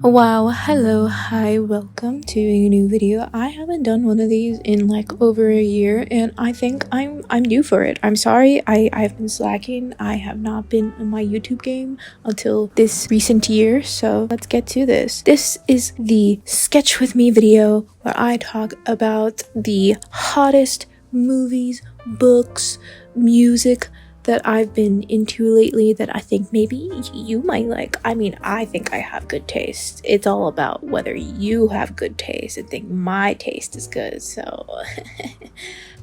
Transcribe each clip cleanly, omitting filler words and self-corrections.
Wow, hello, hi, welcome to a new video. I haven't done one of these in like over a year and I think I'm due for it. I'm sorry, I've been slacking. I have not been in my YouTube game until this recent year, so let's get to this. This is the sketch with me video where I talk about the hottest movies, books, music that I've been into lately that I think maybe you might like. I mean, I think I have good taste. It's all about whether you have good taste and think my taste is good, so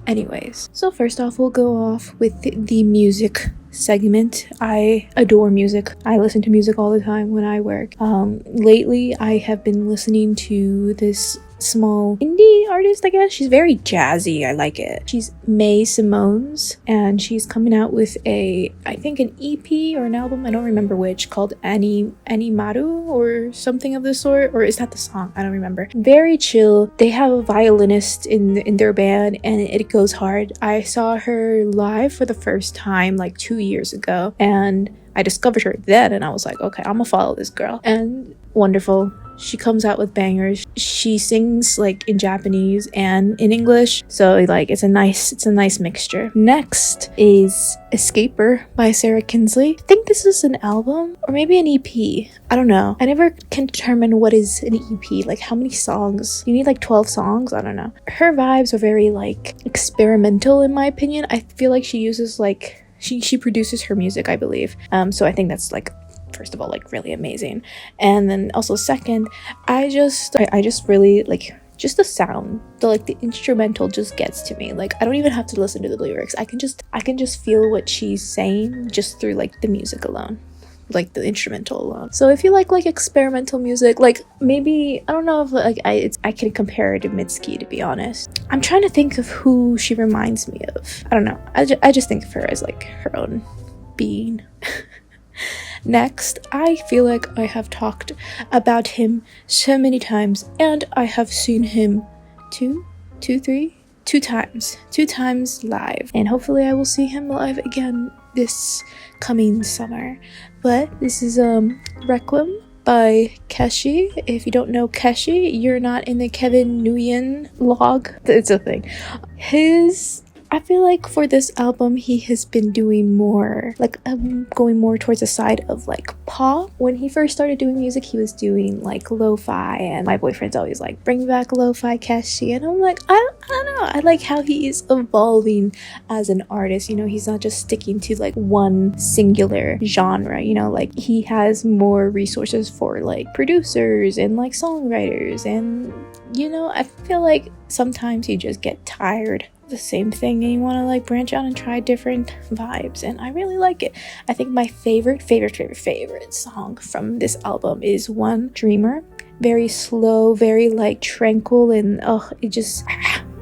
anyways. So first off, we'll go off with the music segment. I adore music. I listen to music all the time when I work. Lately I have been listening to this small indie artist, I guess. She's very jazzy. I like it. She's May Simone's, and she's coming out with I think an EP or an album, I don't remember which, called Animaru or something of the sort, or is that the song? I don't remember. Very chill. They have a violinist in their band and it goes hard. I saw her live for the first time like 2 years ago and I discovered her then and I was like, okay, I'm gonna follow this girl. And wonderful. She comes out with bangers. She sings like in Japanese and in English, so like it's a nice mixture. Next is Escaper by Sarah Kinsley. I think this is an album or maybe an EP. I don't know. I never can determine what is an EP, like how many songs. You need like 12 songs? I don't know. Her vibes are very like experimental in my opinion. I feel like she uses like she produces her music, I believe. So I think that's like, first of all, like really amazing. And then also second, I just really like just the sound, the instrumental just gets to me. Like I don't even have to listen to the lyrics. I can just feel what she's saying just through like the music alone, like the instrumental alone. So if you like experimental music, like maybe, I don't know if like I can compare her to Mitski, to be honest. I'm trying to think of who she reminds me of. I don't know. I just think of her as like her own being. Next, I feel like I have talked about him so many times, and I have seen him two times live, and hopefully I will see him live again this coming summer. But this is Requiem by Keshi. If you don't know Keshi, you're not in the Kevin Nguyen log. It's a thing. I feel like for this album, he has been doing more, like going more towards the side of like pop. When he first started doing music, he was doing like lo-fi, and my boyfriend's always like, bring back lo-fi Keshi, and I'm like, I don't know. I like how he is evolving as an artist. You know, he's not just sticking to like one singular genre, you know, like he has more resources for like producers and like songwriters, and you know, I feel like sometimes you just get tired the same thing and you want to like branch out and try different vibes, and I really like it. I think my favorite song from this album is One Dreamer. Very slow, very like tranquil, and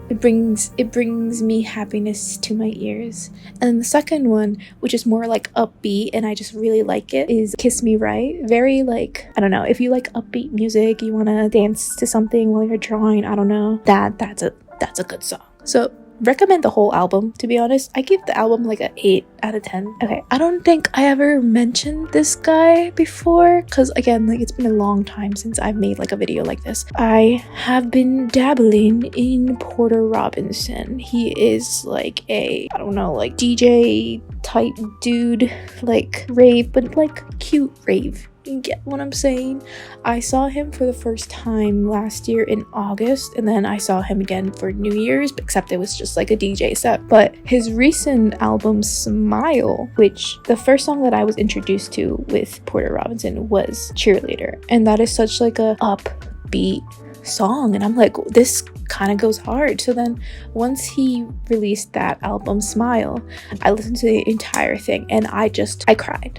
it brings me happiness to my ears. And the second one, which is more like upbeat and I just really like it, is Kiss Me Right. Very like, I don't know, if you like upbeat music, you want to dance to something while you're drawing, I don't know, that's a good song. So recommend the whole album, to be honest. I give the album like an 8 out of 10. Okay, I don't think I ever mentioned this guy before because again, like it's been a long time since I've made like a video like this. I have been dabbling in Porter Robinson. He is like a, I don't know, like DJ type dude, like rave, but like cute rave. You get what I'm saying? I saw him for the first time last year in August, and then I saw him again for New Year's, except it was just like a DJ set. But his recent album Smile, which the first song that I was introduced to with Porter Robinson was Cheerleader, and that is such like a upbeat song, and I'm like, this kind of goes hard. So then once he released that album Smile, I listened to the entire thing and I cried.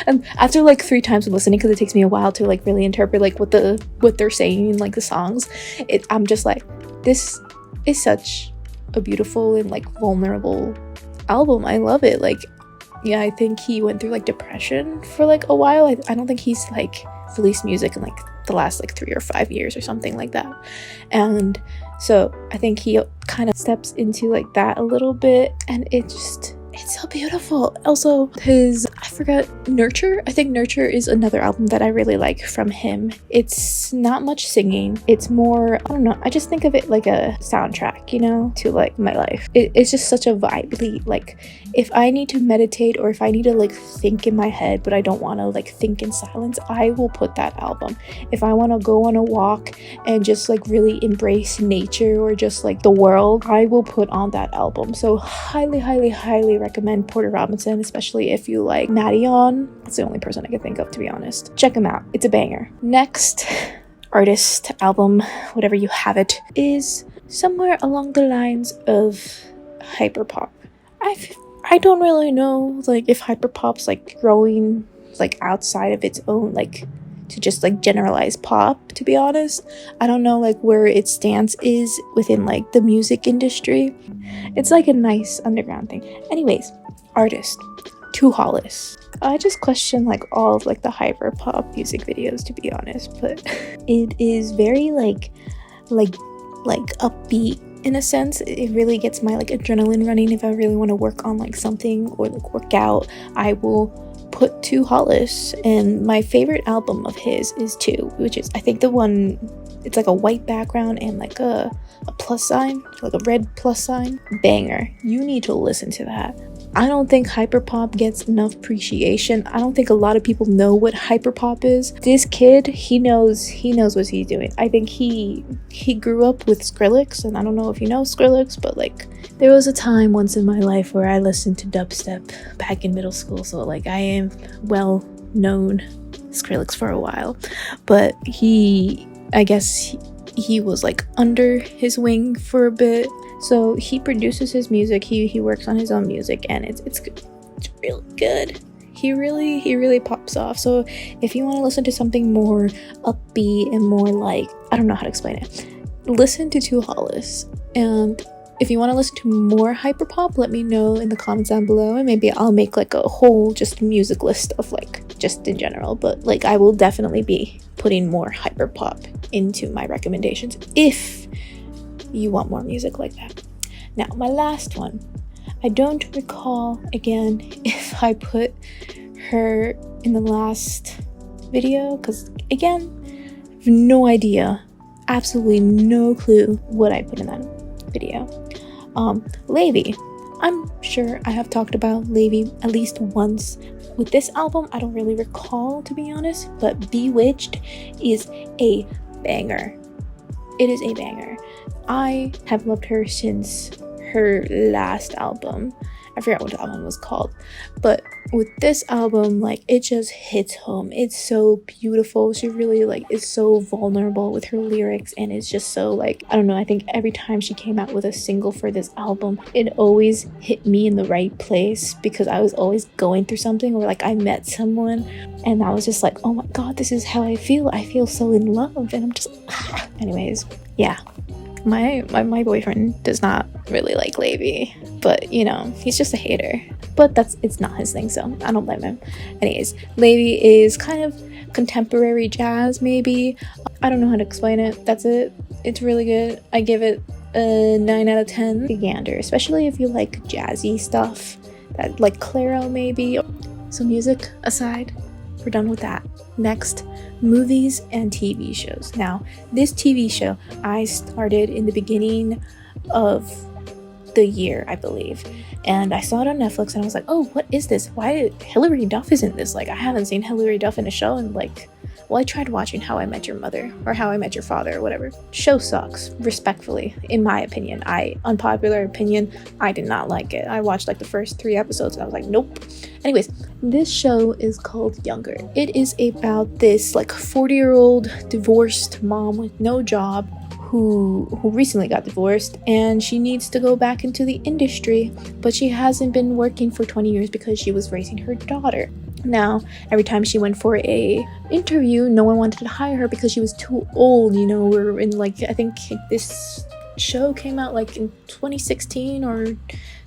And after like 3 times of listening, because it takes me a while to like really interpret like what they're saying in like the songs, I'm just like, this is such a beautiful and like vulnerable album. I love it. Like, yeah, I think he went through like depression for like a while. I don't think he's like released music in like the last like 3 or 5 years or something like that, and so I think he kind of steps into like that a little bit, and it it's so beautiful. Also, I forgot, Nurture? I think Nurture is another album that I really like from him. It's not much singing. It's more, I don't know, I just think of it like a soundtrack, you know, to like my life. It's just such a vibe. Like, if I need to meditate or if I need to like think in my head, but I don't want to like think in silence, I will put that album. If I want to go on a walk and just like really embrace nature or just like the world, I will put on that album. So highly, highly, highly recommend Porter Robinson, especially if you like Natty On. That's the only person I can think of, to be honest. Check him out. It's a banger. Next artist, album, whatever you have it, is somewhere along the lines of hyperpop. I don't really know like if hyperpop's like growing like outside of its own, like to just like generalize pop, to be honest. I don't know like where its stance is within like the music industry. It's like a nice underground thing. Anyways, artist, Too Hollis. I just question like all of like the hyperpop music videos, to be honest, but it is very like upbeat in a sense. It really gets my like adrenaline running. If I really want to work on like something or like work out, I will put Too Hollis. And my favorite album of his is Two, which is I think the one, it's like a white background and like a plus sign, like a red plus sign. Banger. You need to listen to that. I don't think hyperpop gets enough appreciation. I don't think a lot of people know what hyperpop is. This kid, he knows what he's doing. I think he grew up with Skrillex, and I don't know if you know Skrillex, but like there was a time once in my life where I listened to dubstep back in middle school, so like I am well known Skrillex for a while. But I guess he was like under his wing for a bit. So he produces his music, he works on his own music, and it's good. It's really good. He really pops off. So if you want to listen to something more upbeat and more like, I don't know how to explain it, listen to Too Hollis. And if you want to listen to more hyperpop, let me know in the comments down below, and maybe I'll make like a whole just music list of like just in general. But like I will definitely be putting more hyperpop into my recommendations if you want more music like that. Now, my last one. I don't recall again if I put her in the last video, because again, I have no idea, absolutely no clue what I put in that video. Levy. I'm sure I have talked about Levy at least once. With this album, I don't really recall, to be honest, but Bewitched is a banger. It is a banger. I have loved her since her last album. I forgot what the album was called, but with this album, like it just hits home. It's so beautiful. She really like is so vulnerable with her lyrics, and it's just so like, I don't know, I think every time she came out with a single for this album, it always hit me in the right place, because I was always going through something, or like I met someone and I was just like, oh my god, this is how I feel so in love, and I'm just anyways, yeah. My boyfriend does not really like Levy, but you know, he's just a hater. But it's not his thing, so I don't blame him. Anyways, Levy is kind of contemporary jazz, maybe. I don't know how to explain it. That's it. It's really good. I give it a 9 out of 10. Gander, especially if you like jazzy stuff, that like Clairo maybe. So music aside, we're done with that. Next, movies and TV shows. Now, this TV show I started in the beginning of the year, I believe, and I saw it on Netflix and I was like, oh, what is this? Why Hilary Duff is in this? Like, I haven't seen Hilary Duff in a show in like, well, I tried watching How I Met Your Mother or How I Met Your Father or whatever. Show sucks, respectfully, in my opinion. Unpopular opinion, I did not like it. I watched like the first 3 episodes and I was like, nope. Anyways, this show is called Younger. It is about this like 40-year-old divorced mom with no job who recently got divorced, and she needs to go back into the industry, but she hasn't been working for 20 years because she was raising her daughter. Now, every time she went for a interview, no one wanted to hire her because she was too old. You know, we're in like, I think this show came out like in 2016 or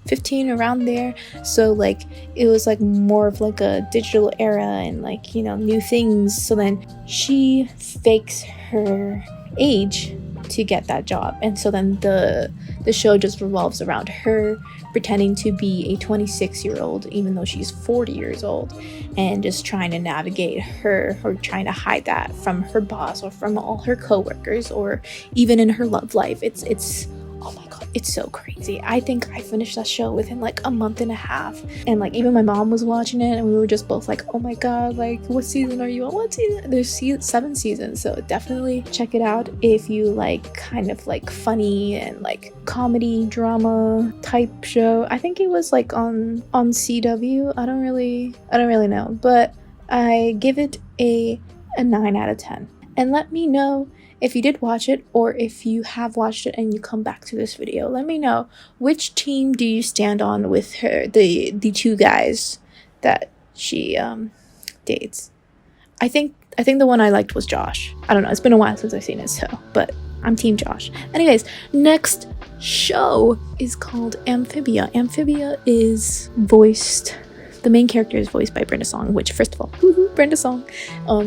15, around there. So like it was like more of like a digital era and like, you know, new things. So then she fakes her age to get that job. And so then the show just revolves around her pretending to be a 26-year-old even though she's 40 years old, and just trying to navigate her, or trying to hide that from her boss or from all her coworkers, or even in her love life. It's oh my god, it's so crazy. I think I finished that show within like a month and a half, and like even my mom was watching it, and we were just both like, oh my god, like what season are you on? What season? There's 7 seasons, so definitely check it out if you like kind of like funny and like comedy drama type show. I think it was like on CW. I don't really know, but I give it a 9 out of 10. And let me know if you did watch it, or if you have watched it and you come back to this video. Let me know, which team do you stand on with her, the 2 guys that she dates. I think the one I liked was Josh. I don't know, it's been a while since I've seen it, so, but I'm team Josh. Anyways, next show is called Amphibia. Amphibia is the main character is voiced by Brenda Song, which, first of all, woohoo, Brenda Song.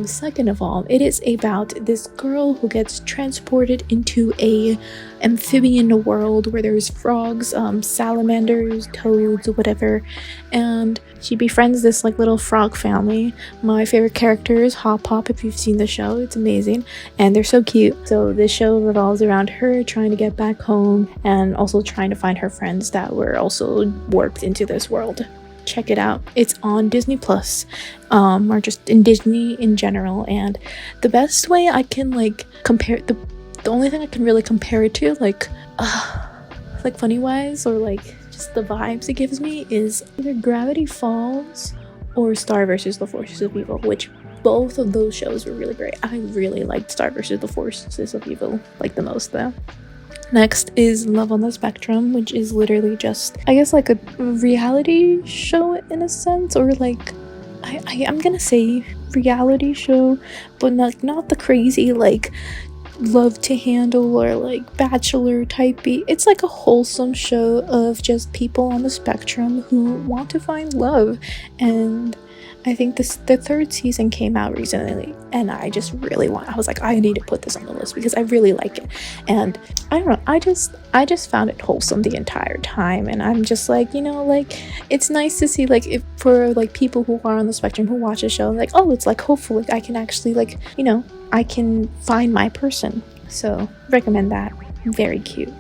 Second of all, it is about this girl who gets transported into a amphibian world where there's frogs, salamanders, toads, whatever, and she befriends this like little frog family. My favorite character is Hop Pop. If you've seen the show, it's amazing, and they're so cute. So this show revolves around her trying to get back home, and also trying to find her friends that were also warped into this world. Check it out. It's on Disney Plus, or just in Disney in general. And the best way I can like compare, the only thing I can really compare it to, like funny wise, or like just the vibes it gives me, is either Gravity Falls or Star vs. the Forces of Evil, which both of those shows were really great. I really liked Star vs. the Forces of Evil like the most though. Next is Love on the Spectrum, which is literally just, I guess, like a reality show in a sense, or like, I'm gonna say reality show, but not the crazy like Love to Handle or like Bachelor type beat. It's like a wholesome show of just people on the spectrum who want to find love. And I think the 3rd season came out recently, and I was like, I need to put this on the list because I really like it. And I don't know, I just found it wholesome the entire time, and I'm just like, you know, like it's nice to see, like, if for like people who are on the spectrum who watch a show, like, oh, it's like hopefully I can actually, like, you know, I can find my person. So recommend that. Very cute.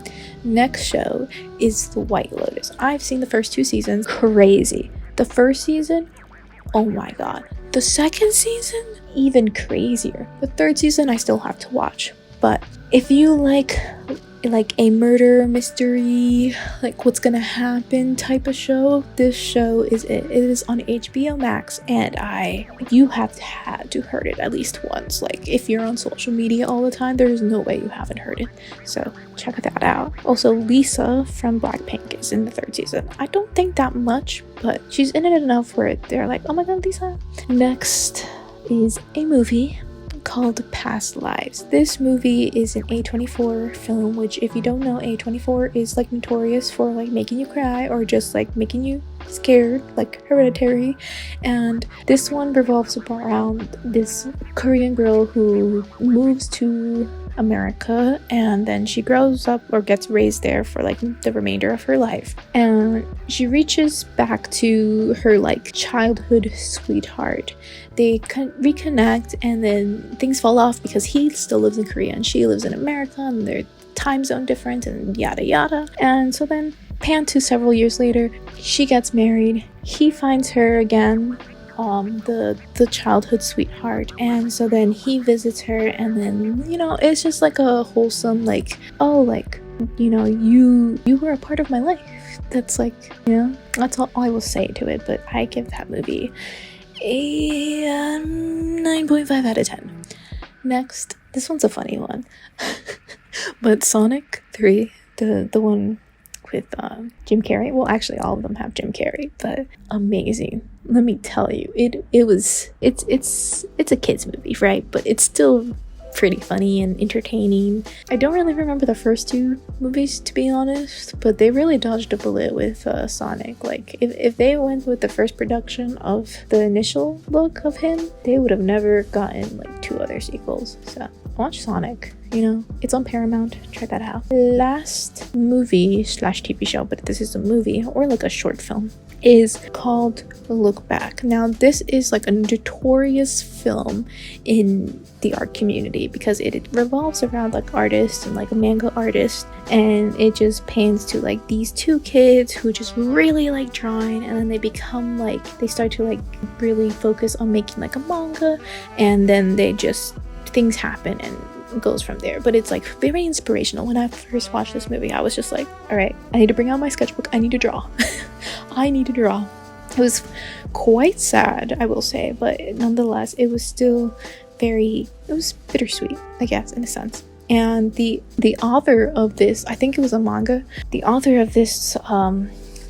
Next show is The White Lotus. I've seen the first 2 seasons. Crazy. The first season, oh my god. The 2nd season, even crazier. The 3rd season I still have to watch. But if you like a murder mystery, like what's gonna happen type of show, this show is it. It is on HBO Max, and you have had to heard it at least once. Like if you're on social media all the time, there's no way you haven't heard it. So check that out. Also, Lisa from Blackpink is in the 3rd season. I don't think that much, but she's in it enough where they're like, oh my god, Lisa. Next is a movie called Past Lives. This movie is an A24 film, which, if you don't know, A24 is like notorious for like making you cry or just like making you scared, like Hereditary. And this one revolves around this Korean girl who moves to America, and then she grows up or gets raised there for like the remainder of her life, and she reaches back to her like childhood sweetheart. They reconnect, and then things fall off because he still lives in Korea and she lives in America, and their time zone different and yada yada. And so then pan to several years later, she gets married, he finds her again, the childhood sweetheart, and so then he visits her, and then, you know, it's just like a wholesome, like, oh, like, you know, you were a part of my life. That's like, you know, that's all I will say to it. But I give that movie a 9.5 out of 10. Next, this one's a funny one. But Sonic 3, the one with Jim Carrey. Well, actually all of them have Jim Carrey, but amazing. Let me tell you, it's a kids movie, right? But it's still pretty funny and entertaining. I don't really remember the first 2 movies, to be honest, but they really dodged a bullet with Sonic. Like, if they went with the first production of the initial look of him, they would have never gotten like 2 other sequels. So watch Sonic. you know, it's on Paramount. Try that out. Last movie slash TV show, but this is a movie or like a short film, is called Look Back. Now this is like a notorious film in the art community because it revolves around like artists and like a manga artist, and it just pans to like these two kids who just really like drawing, and then they become like, they start to like really focus on making like a manga, and then they just, things happen and it goes from there. But it's like very inspirational. When I first watched this movie, I was just like, all right, I need to bring out my sketchbook, I need to draw. I need to draw. It was quite sad, I will say, but nonetheless it was still very, it was bittersweet, I guess, in a sense. And the author of this, I think it was a manga, the author of this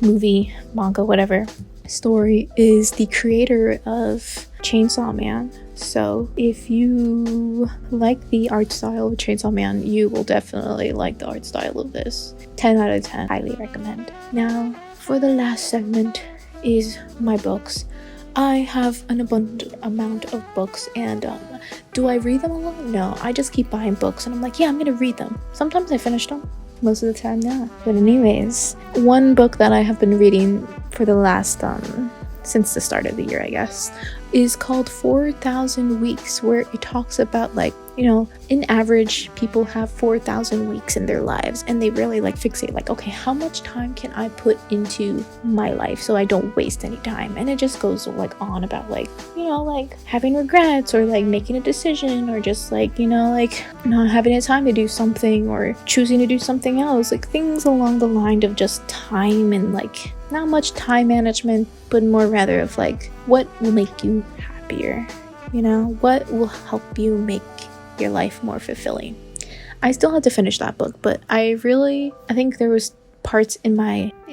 movie, manga, whatever, story is the creator of Chainsaw Man. So if you like the art style of Chainsaw Man, you will definitely like the art style of this. 10 out of 10, highly recommend. Now for the last segment is my books. I have an abundant amount of books, and do I read them a lot? No, I just keep buying books and I'm like, yeah, I'm gonna read them. Sometimes I finish them, most of the time not. But anyways, one book that I have been reading for the last since the start of the year, I guess, is called 4,000 Weeks, where it talks about like, you know, in average people have 4,000 weeks in their lives, and they really like fixate like, okay, how much time can I put into my life so I don't waste any time? And it just goes like on about like, you know, like having regrets or like making a decision, or just like, you know, like not having the time to do something or choosing to do something else, like things along the line of just time, and like not much time management, but more rather of like what will make you happier, you know, what will help you make your life more fulfilling. I still had to finish that book, but I think there was parts in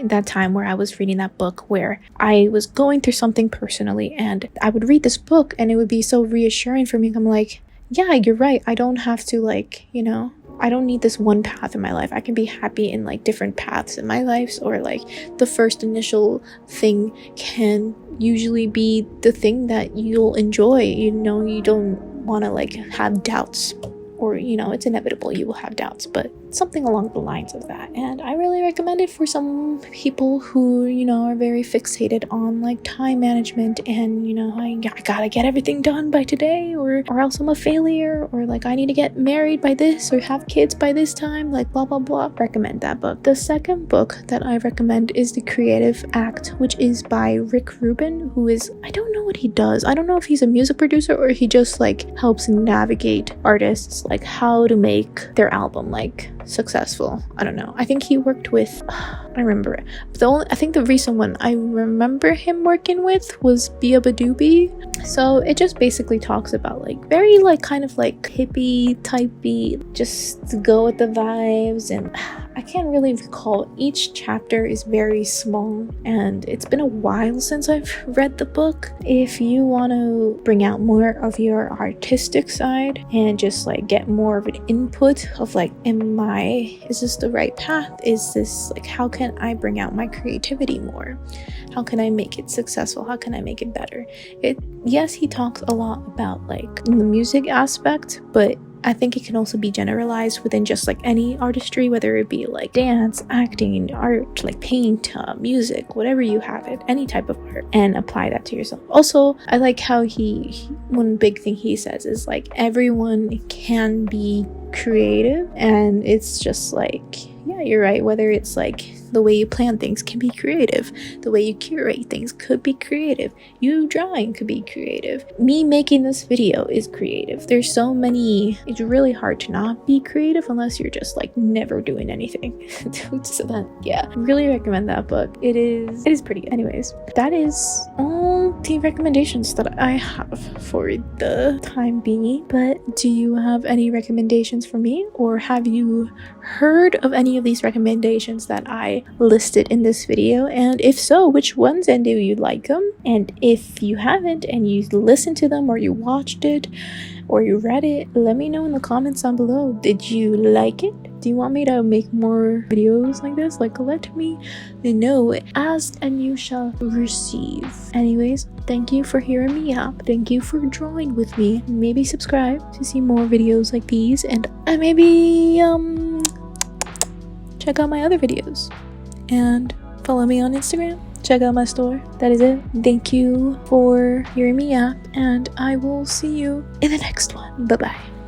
that time where I was reading that book where I was going through something personally, and I would read this book and it would be so reassuring for me. I'm like, yeah, you're right, I don't have to like, you know, I don't need this one path in my life. I can be happy in like different paths in my life, or like the first initial thing can usually be the thing that you'll enjoy. You know, you don't want to like have doubts, or you know, it's inevitable you will have doubts, but something along the lines of that. And I really recommend it for some people who, you know, are very fixated on like time management, and you know, I gotta get everything done by today, or else I'm a failure, or like I need to get married by this or have kids by this time, like blah blah blah. Recommend that book. The second book that I recommend is The Creative Act, which is by Rick Rubin, who is, I don't know what he does. I don't know if he's a music producer or he just like helps navigate artists like how to make their album like successful. I don't know. I think he worked with, I remember it. I think the recent one I remember him working with was Beabadoobie. So it just basically talks about like very like kind of like hippie typey, just go with the vibes, and I can't really recall. Each chapter is very small, and it's been a while since I've read the book. If you want to bring out more of your artistic side and just like get more of an input of like, is this the right path? Is this like, how can I bring out my creativity more? How can I make it successful? How can I make it better? Yes, he talks a lot about like the music aspect, but I think it can also be generalized within just like any artistry, whether it be like dance, acting, art, like paint, music, whatever you have it, any type of art, and apply that to yourself. Also, I like how one big thing he says is like everyone can be creative, and it's just like, yeah, you're right. Whether it's like the way you plan things can be creative, the way you curate things could be creative, you drawing could be creative, me making this video is creative. There's so many, it's really hard to not be creative unless you're just like never doing anything. So then, yeah, really recommend that book. It is pretty good. Anyways, that is all the recommendations that I have for the time being. But do you have any recommendations for me, or have you heard of any of these recommendations that I I listed in this video, and if so, which ones, and do you like them? And if you haven't and you listened to them or you watched it or you read it, let me know in the comments down below. Did you like it? Do you want me to make more videos like this? Like, let me know. Ask and you shall receive. Anyways, thank you for hearing me out. Thank you for drawing with me. Maybe subscribe to see more videos like these, and maybe check out my other videos and follow me on Instagram. Check out my store. That is it. Thank you for hearing me out, and I will see you in the next one. Bye bye.